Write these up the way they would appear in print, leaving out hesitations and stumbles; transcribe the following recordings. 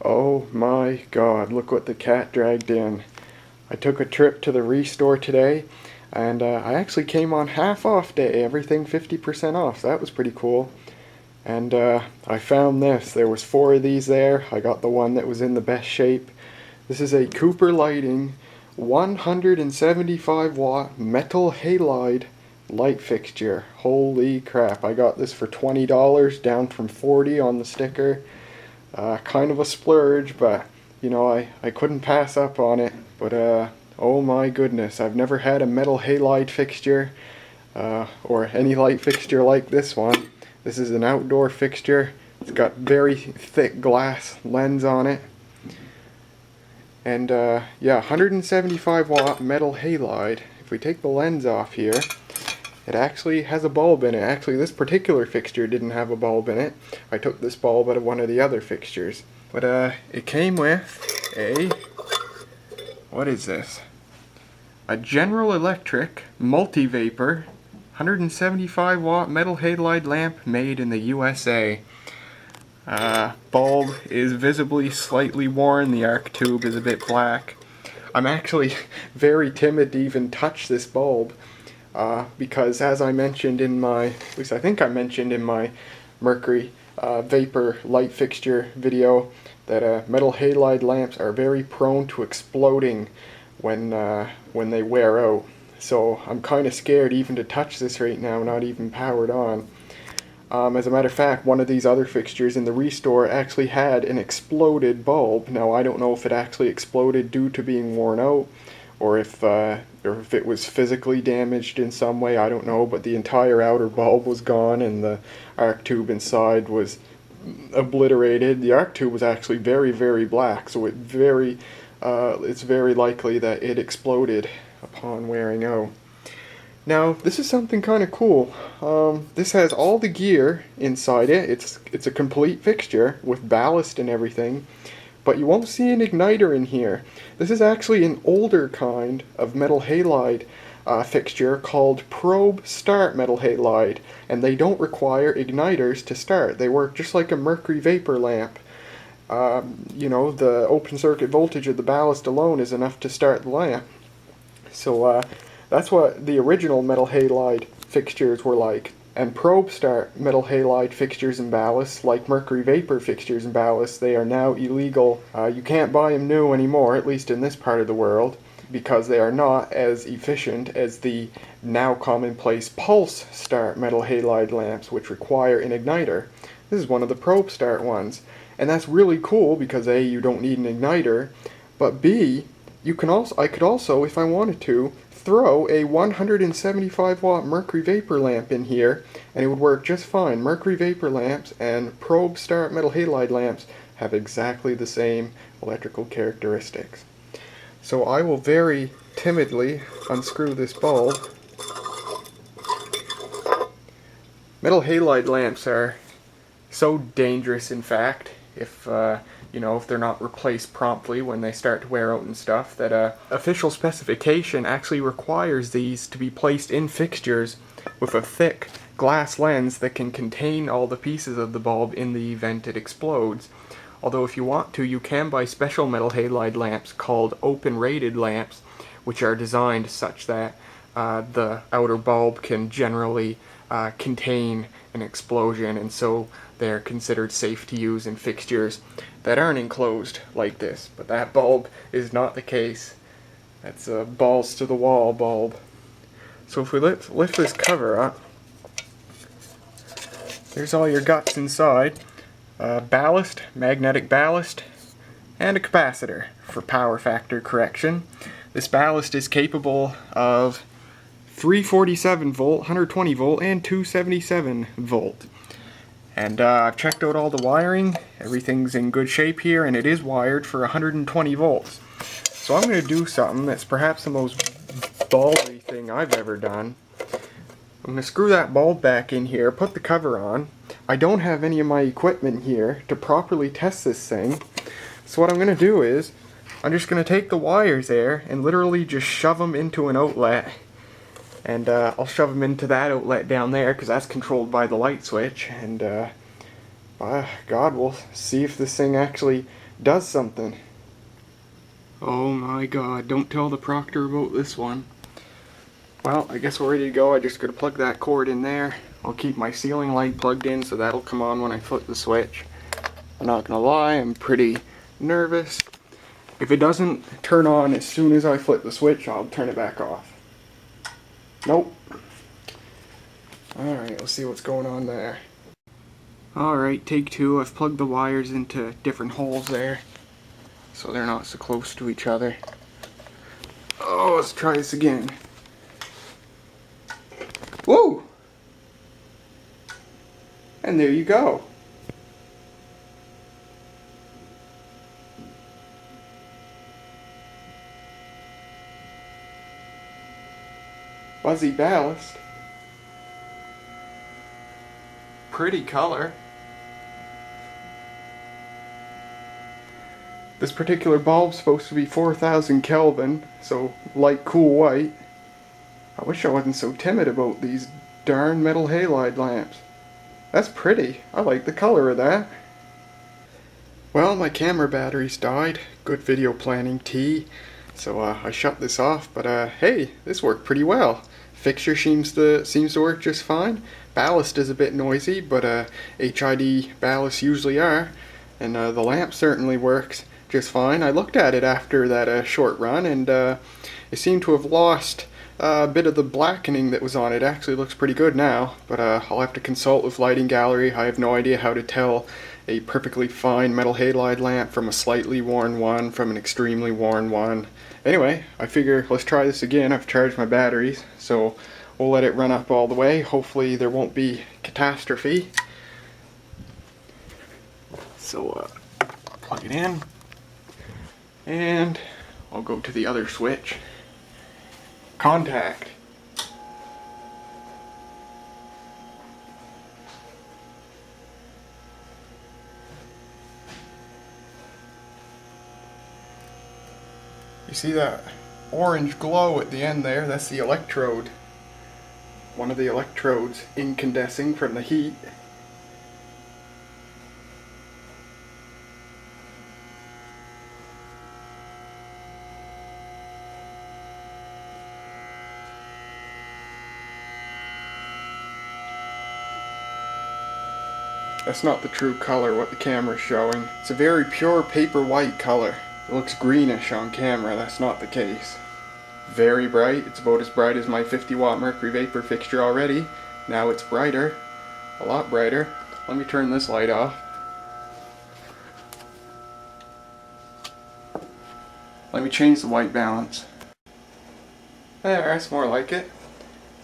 Oh my god, look what the cat dragged in. I took a trip to the Restore today, and I actually came on half off day, everything 50% off, so that was pretty cool. And I found this. There was 4 of these there. I got the one that was in the best shape. This is a Cooper Lighting 175 watt metal halide light fixture. Holy crap, I got this for $20, down from $40 on the sticker. Kind of a splurge, but you know, I couldn't pass up on it. But oh my goodness, I've never had a metal halide fixture or any light fixture like this one. This is an outdoor fixture. It's got very thick glass lens on it. And yeah, 175 watt metal halide. If we take the lens off here, it actually has a bulb in it. Actually, this particular fixture didn't have a bulb in it. I took this bulb out of one of the other fixtures. But it came with a, what is this? A General Electric multi-vapor 175 watt metal halide lamp made in the USA. Bulb is visibly slightly worn. The arc tube is a bit black. I'm actually very timid to even touch this bulb because, as I mentioned in my, at least I think I mentioned in my mercury vapor light fixture video, that metal halide lamps are very prone to exploding when they wear out. So I'm kind of scared even to touch this right now, not even powered on. As a matter of fact, one of these other fixtures in the Restore actually had an exploded bulb. Now I don't know if it actually exploded due to being worn out, or if it was physically damaged in some way, I don't know, but the entire outer bulb was gone and the arc tube inside was obliterated. The arc tube was actually very, very black, so it's very likely that it exploded upon wearing out. Now, this is something kind of cool. This has all the gear inside it. It's a complete fixture with ballast and everything, but you won't see an igniter in here. This is actually an older kind of metal halide fixture called probe start metal halide, and they don't require igniters to start. They work just like a mercury vapor lamp. You know, the open circuit voltage of the ballast alone is enough to start the lamp. So that's what the original metal halide fixtures were like. And probe start metal halide fixtures and ballasts, like mercury vapor fixtures and ballasts, they are now illegal. You can't buy them new anymore, at least in this part of the world, because they are not as efficient as the now commonplace pulse start metal halide lamps, which require an igniter. This is one of the probe start ones. And that's really cool because A, you don't need an igniter, but B, I could also, if I wanted to, throw a 175 watt mercury vapor lamp in here and it would work just fine. Mercury vapor lamps and probe start metal halide lamps have exactly the same electrical characteristics. So I will very timidly unscrew this bulb. Metal halide lamps are so dangerous, in fact, if you know, if they're not replaced promptly when they start to wear out and stuff, that official specification actually requires these to be placed in fixtures with a thick glass lens that can contain all the pieces of the bulb in the event it explodes. Although if you want to, you can buy special metal halide lamps called open rated lamps, which are designed such that the outer bulb can generally contain an explosion, and so they're considered safe to use in fixtures that aren't enclosed like this. But that bulb is not the case. That's a balls to the wall bulb. So if we lift this cover up, there's all your guts inside. Ballast, magnetic ballast, and a capacitor for power factor correction. This ballast is capable of 347 volt, 120 volt, and 277 volt. And I've checked out all the wiring. Everything's in good shape here, and it is wired for 120 volts. So I'm going to do something that's perhaps the most ballsy thing I've ever done. I'm going to screw that bulb back in here, put the cover on. I don't have any of my equipment here to properly test this thing. So what I'm going to do is, I'm just going to take the wires there and literally just shove them into an outlet. And I'll shove them into that outlet down there because that's controlled by the light switch. And God, we'll see if this thing actually does something. Oh my god, don't tell the proctor about this one. Well, I guess we're ready to go. I just gotta plug that cord in there. I'll keep my ceiling light plugged in so that'll come on when I flip the switch. I'm not gonna lie, I'm pretty nervous. If it doesn't turn on as soon as I flip the switch, I'll turn it back off. Nope. Alright, let's see what's going on there. Alright, take two. I've plugged the wires into different holes there, so they're not so close to each other. Oh, let's try this again. Whoa! And there you go. Fuzzy ballast. Pretty color. This particular bulb's supposed to be 4,000 Kelvin, so light cool white. I wish I wasn't so timid about these darn metal halide lamps. That's pretty. I like the color of that. Well, my camera batteries died. Good video planning tea. So I shut this off, but hey, this worked pretty well. Fixture seems to work just fine. Ballast is a bit noisy, but HID ballasts usually are. And the lamp certainly works just fine. I looked at it after that short run, and it seemed to have lost a bit of the blackening that was on it. Actually looks pretty good now, but I'll have to consult with Lighting Gallery. I have no idea how to tell a perfectly fine metal halide lamp from a slightly worn one from an extremely worn one. Anyway, I figure let's try this again. I've charged my batteries, so we'll let it run up all the way. Hopefully there won't be catastrophe. So plug it in, and I'll go to the other switch. Contact. You see that orange glow at the end there? That's the electrode. One of the electrodes incandescing from the heat. That's not the true color what the camera's showing. It's a very pure paper white color. It looks greenish on camera. That's not the case. Very bright. It's about as bright as my 50 watt mercury vapor fixture already. Now it's brighter. A lot brighter. Let me turn this light off. Let me change the white balance. There, that's more like it.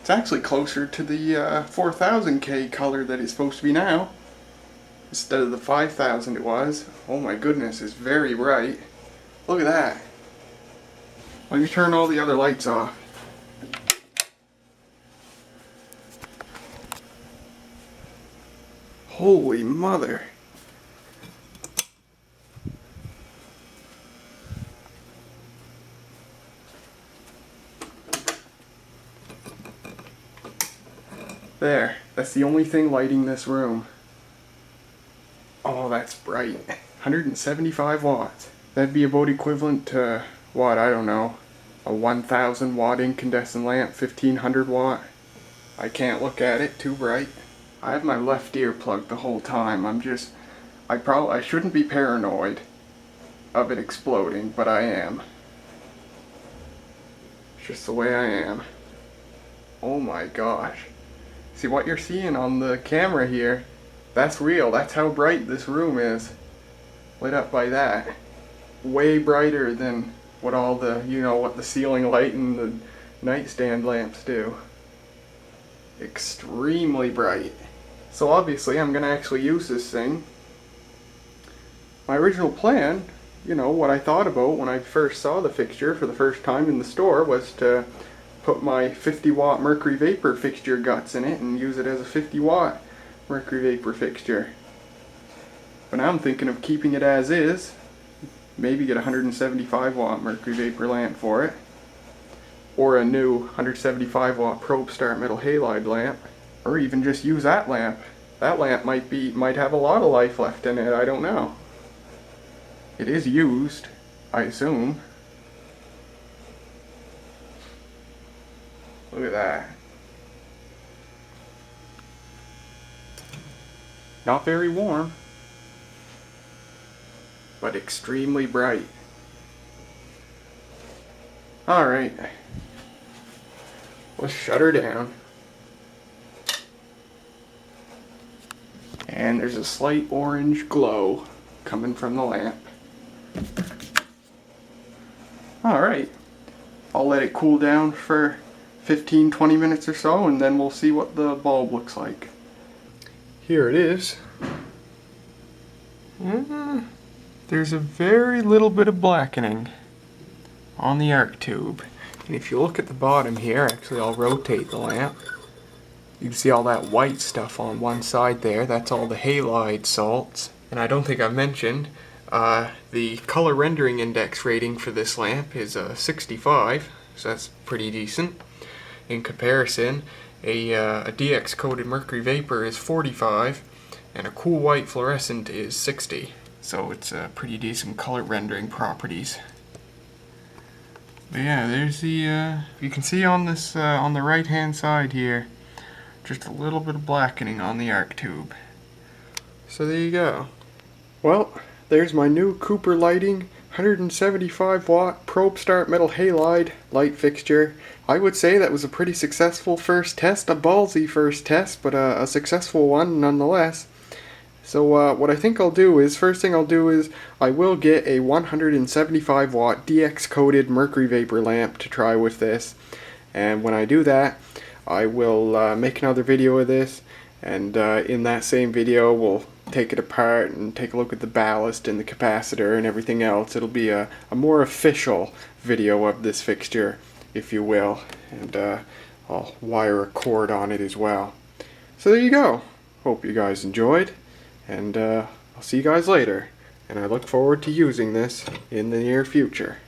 It's actually closer to the 4000K color that it's supposed to be now, instead of the 5000 it was. Oh my goodness, it's very bright. Look at that. Let me turn all the other lights off. Holy mother. There, that's the only thing lighting this room. Oh, that's bright. 175 watts. That'd be about equivalent to, what, I don't know, a 1000 watt incandescent lamp, 1500 watt. I can't look at it, too bright. I have my left ear plugged the whole time. I shouldn't be paranoid of it exploding, but I am. It's just the way I am. Oh my gosh. See what you're seeing on the camera here? That's real. That's how bright this room is. Lit up by that. Way brighter than what all the, what the ceiling light and the nightstand lamps do. Extremely bright. So obviously I'm going to actually use this thing. My original plan, what I thought about when I first saw the fixture for the first time in the store, was to put my 50 watt mercury vapor fixture guts in it and use it as a 50 watt mercury vapor fixture. But now I'm thinking of keeping it as is. Maybe get a 175 watt mercury vapor lamp for it, or a new 175 watt probe start metal halide lamp, or even just use that lamp. That lamp might have a lot of life left in it, I don't know. It is used, I assume. Look at that. Not very warm, but extremely bright. Alright, let's shut her down. And there's a slight orange glow coming from the lamp. Alright, I'll let it cool down for 15-20 minutes or so, and then we'll see what the bulb looks like. Here it is. There's a very little bit of blackening on the arc tube. And if you look at the bottom here, actually I'll rotate the lamp. You can see all that white stuff on one side there. That's all the halide salts. And I don't think I've mentioned, the color rendering index rating for this lamp is 65, so that's pretty decent. In comparison, a DX coated mercury vapor is 45, and a cool white fluorescent is 60. So it's pretty decent color rendering properties. But yeah, there's the, you can see on this, on the right hand side here, just a little bit of blackening on the arc tube. So there you go. Well, there's my new Cooper Lighting 175 watt probe start metal halide light fixture. I would say that was a pretty successful first test, a ballsy first test, but a successful one nonetheless. So what I think I'll do is, first thing I'll do is I will get a 175 watt DX coated mercury vapor lamp to try with this. And when I do that, I will make another video of this, and in that same video we'll take it apart and take a look at the ballast and the capacitor and everything else. It'll be a more official video of this fixture, if you will, and I'll wire a cord on it as well. So there you go. Hope you guys enjoyed, and I'll see you guys later, and I look forward to using this in the near future.